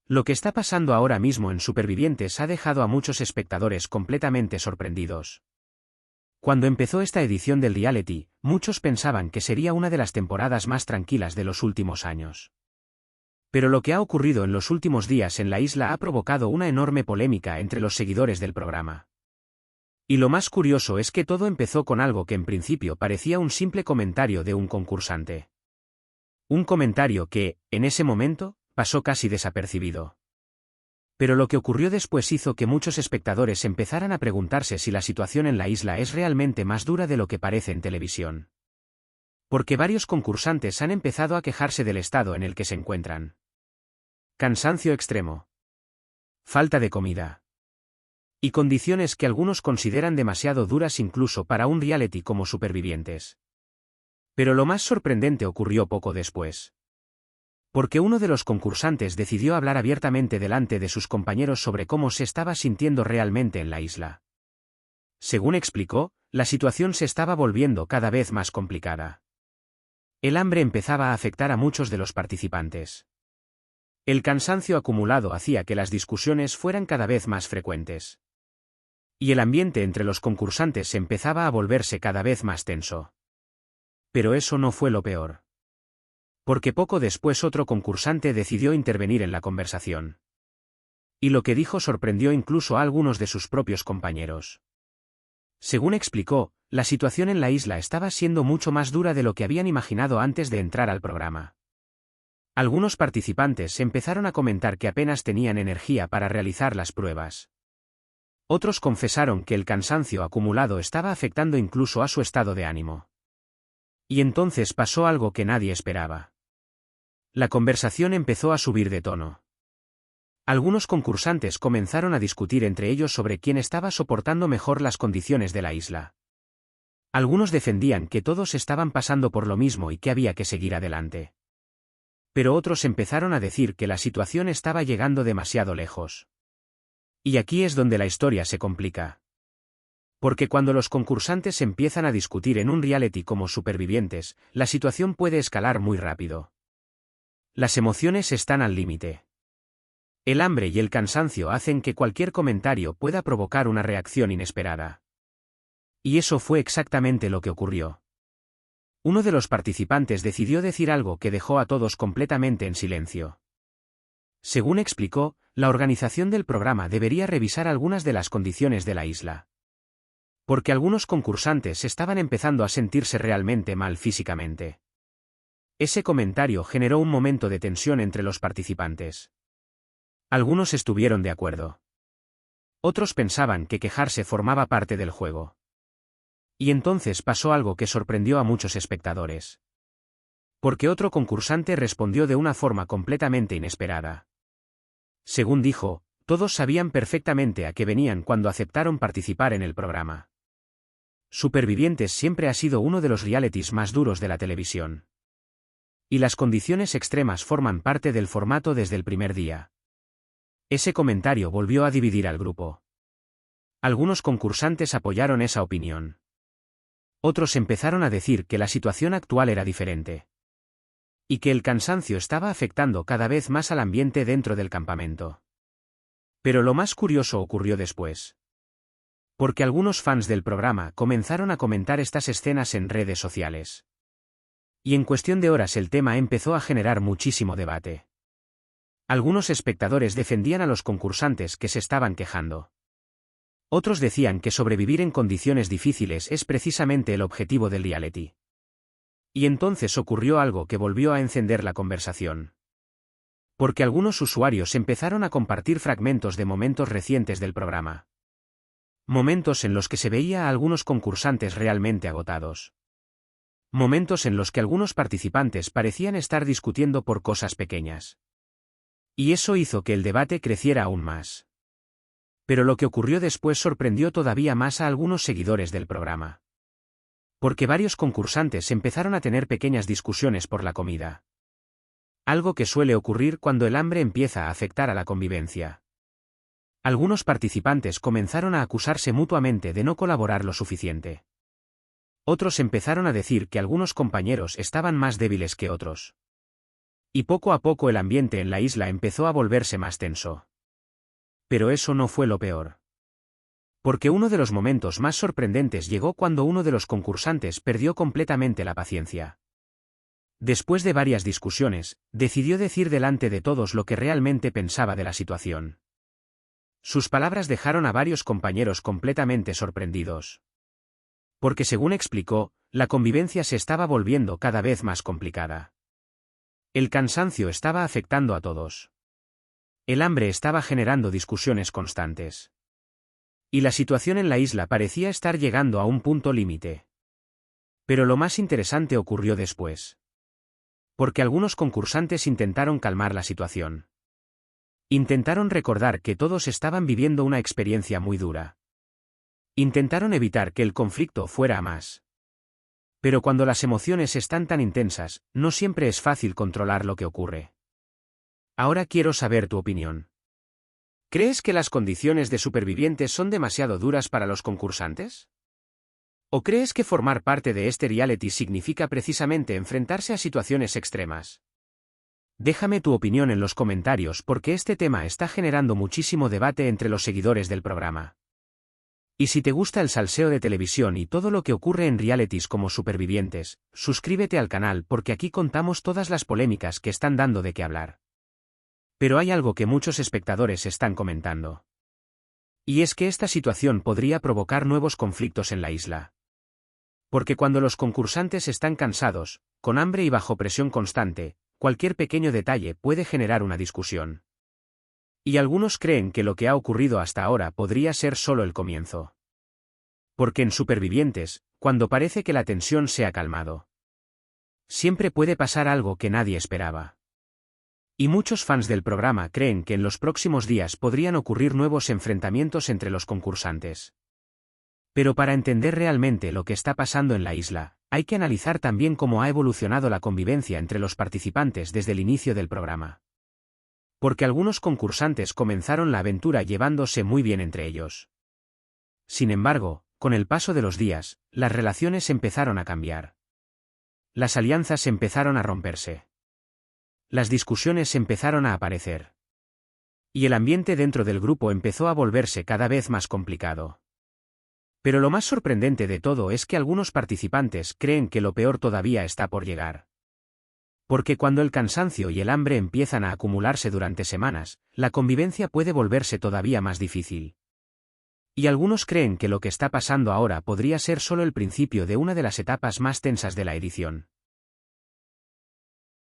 Lo que está pasando ahora mismo en Supervivientes ha dejado a muchos espectadores completamente sorprendidos. Cuando empezó esta edición del reality, muchos pensaban que sería una de las temporadas más tranquilas de los últimos años. Pero lo que ha ocurrido en los últimos días en la isla ha provocado una enorme polémica entre los seguidores del programa. Y lo más curioso es que todo empezó con algo que en principio parecía un simple comentario de un concursante. Un comentario que, en ese momento, pasó casi desapercibido. Pero lo que ocurrió después hizo que muchos espectadores empezaran a preguntarse si la situación en la isla es realmente más dura de lo que parece en televisión. Porque varios concursantes han empezado a quejarse del estado en el que se encuentran. Cansancio extremo. Falta de comida. Y condiciones que algunos consideran demasiado duras incluso para un reality como Supervivientes. Pero lo más sorprendente ocurrió poco después. Porque uno de los concursantes decidió hablar abiertamente delante de sus compañeros sobre cómo se estaba sintiendo realmente en la isla. Según explicó, la situación se estaba volviendo cada vez más complicada. El hambre empezaba a afectar a muchos de los participantes. El cansancio acumulado hacía que las discusiones fueran cada vez más frecuentes. Y el ambiente entre los concursantes empezaba a volverse cada vez más tenso. Pero eso no fue lo peor. Porque poco después otro concursante decidió intervenir en la conversación. Y lo que dijo sorprendió incluso a algunos de sus propios compañeros. Según explicó, la situación en la isla estaba siendo mucho más dura de lo que habían imaginado antes de entrar al programa. Algunos participantes empezaron a comentar que apenas tenían energía para realizar las pruebas. Otros confesaron que el cansancio acumulado estaba afectando incluso a su estado de ánimo. Y entonces pasó algo que nadie esperaba. La conversación empezó a subir de tono. Algunos concursantes comenzaron a discutir entre ellos sobre quién estaba soportando mejor las condiciones de la isla. Algunos defendían que todos estaban pasando por lo mismo y que había que seguir adelante. Pero otros empezaron a decir que la situación estaba llegando demasiado lejos. Y aquí es donde la historia se complica. Porque cuando los concursantes empiezan a discutir en un reality como Supervivientes, la situación puede escalar muy rápido. Las emociones están al límite. El hambre y el cansancio hacen que cualquier comentario pueda provocar una reacción inesperada. Y eso fue exactamente lo que ocurrió. Uno de los participantes decidió decir algo que dejó a todos completamente en silencio. Según explicó, la organización del programa debería revisar algunas de las condiciones de la isla. Porque algunos concursantes estaban empezando a sentirse realmente mal físicamente. Ese comentario generó un momento de tensión entre los participantes. Algunos estuvieron de acuerdo. Otros pensaban que quejarse formaba parte del juego. Y entonces pasó algo que sorprendió a muchos espectadores. Porque otro concursante respondió de una forma completamente inesperada. Según dijo, todos sabían perfectamente a qué venían cuando aceptaron participar en el programa. Supervivientes siempre ha sido uno de los realities más duros de la televisión. Y las condiciones extremas forman parte del formato desde el primer día. Ese comentario volvió a dividir al grupo. Algunos concursantes apoyaron esa opinión. Otros empezaron a decir que la situación actual era diferente. Y que el cansancio estaba afectando cada vez más al ambiente dentro del campamento. Pero lo más curioso ocurrió después. Porque algunos fans del programa comenzaron a comentar estas escenas en redes sociales. Y en cuestión de horas el tema empezó a generar muchísimo debate. Algunos espectadores defendían a los concursantes que se estaban quejando. Otros decían que sobrevivir en condiciones difíciles es precisamente el objetivo del reality. Y entonces ocurrió algo que volvió a encender la conversación. Porque algunos usuarios empezaron a compartir fragmentos de momentos recientes del programa. Momentos en los que se veía a algunos concursantes realmente agotados. Momentos en los que algunos participantes parecían estar discutiendo por cosas pequeñas. Y eso hizo que el debate creciera aún más. Pero lo que ocurrió después sorprendió todavía más a algunos seguidores del programa. Porque varios concursantes empezaron a tener pequeñas discusiones por la comida. Algo que suele ocurrir cuando el hambre empieza a afectar a la convivencia. Algunos participantes comenzaron a acusarse mutuamente de no colaborar lo suficiente. Otros empezaron a decir que algunos compañeros estaban más débiles que otros. Y poco a poco el ambiente en la isla empezó a volverse más tenso. Pero eso no fue lo peor. Porque uno de los momentos más sorprendentes llegó cuando uno de los concursantes perdió completamente la paciencia. Después de varias discusiones, decidió decir delante de todos lo que realmente pensaba de la situación. Sus palabras dejaron a varios compañeros completamente sorprendidos. Porque según explicó, la convivencia se estaba volviendo cada vez más complicada. El cansancio estaba afectando a todos. El hambre estaba generando discusiones constantes. Y la situación en la isla parecía estar llegando a un punto límite. Pero lo más interesante ocurrió después. Porque algunos concursantes intentaron calmar la situación. Intentaron recordar que todos estaban viviendo una experiencia muy dura. Intentaron evitar que el conflicto fuera a más. Pero cuando las emociones están tan intensas, no siempre es fácil controlar lo que ocurre. Ahora quiero saber tu opinión. ¿Crees que las condiciones de supervivientes son demasiado duras para los concursantes? ¿O crees que formar parte de este reality significa precisamente enfrentarse a situaciones extremas? Déjame tu opinión en los comentarios porque este tema está generando muchísimo debate entre los seguidores del programa. Y si te gusta el salseo de televisión y todo lo que ocurre en realities como Supervivientes, suscríbete al canal porque aquí contamos todas las polémicas que están dando de qué hablar. Pero hay algo que muchos espectadores están comentando. Y es que esta situación podría provocar nuevos conflictos en la isla. Porque cuando los concursantes están cansados, con hambre y bajo presión constante, cualquier pequeño detalle puede generar una discusión. Y algunos creen que lo que ha ocurrido hasta ahora podría ser solo el comienzo. Porque en Supervivientes, cuando parece que la tensión se ha calmado, siempre puede pasar algo que nadie esperaba. Y muchos fans del programa creen que en los próximos días podrían ocurrir nuevos enfrentamientos entre los concursantes. Pero para entender realmente lo que está pasando en la isla, hay que analizar también cómo ha evolucionado la convivencia entre los participantes desde el inicio del programa. Porque algunos concursantes comenzaron la aventura llevándose muy bien entre ellos. Sin embargo, con el paso de los días, las relaciones empezaron a cambiar. Las alianzas empezaron a romperse. Las discusiones empezaron a aparecer. Y el ambiente dentro del grupo empezó a volverse cada vez más complicado. Pero lo más sorprendente de todo es que algunos participantes creen que lo peor todavía está por llegar. Porque cuando el cansancio y el hambre empiezan a acumularse durante semanas, la convivencia puede volverse todavía más difícil. Y algunos creen que lo que está pasando ahora podría ser solo el principio de una de las etapas más tensas de la edición.